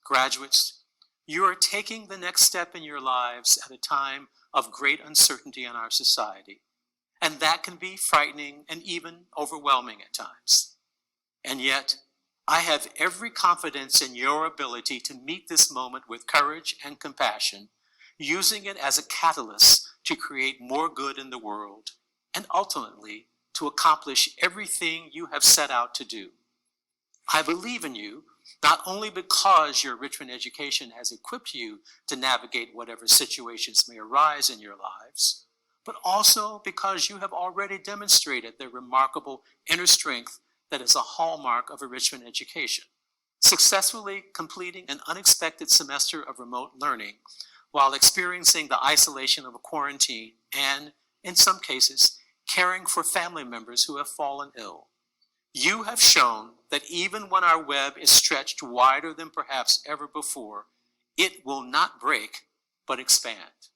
Graduates, you are taking the next step in your lives at a time of great uncertainty in our society, and that can be frightening and even overwhelming at times. And yet, I have every confidence in your ability to meet this moment with courage and compassion, using it as a catalyst to create more good in the world, and ultimately to accomplish everything you have set out to do. I believe in you, not only because your Richmond education has equipped you to navigate whatever situations may arise in your lives, but also because you have already demonstrated the remarkable inner strength that is a hallmark of a Richmond education, successfully completing an unexpected semester of remote learning while experiencing the isolation of a quarantine and, in some cases, caring for family members who have fallen ill. You have shown that even when our web is stretched wider than perhaps ever before, it will not break, but expand.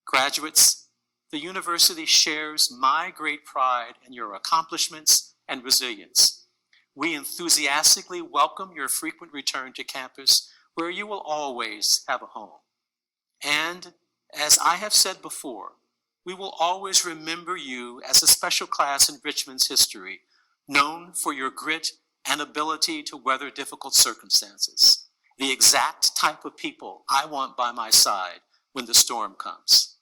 Graduates, the university shares my great pride in your accomplishments and resilience. We enthusiastically welcome your frequent return to campus, where you will always have a home. And, as I have said before, we will always remember you as a special class in Richmond's history, known for your grit and ability to weather difficult circumstances, the exact type of people I want by my side when the storm comes.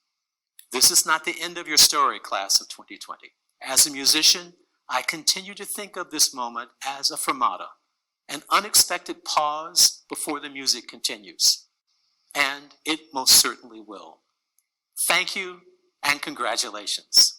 This is not the end of your story, class of 2020. As a musician, I continue to think of this moment as a fermata, an unexpected pause before the music continues. And it most certainly will. Thank you and congratulations.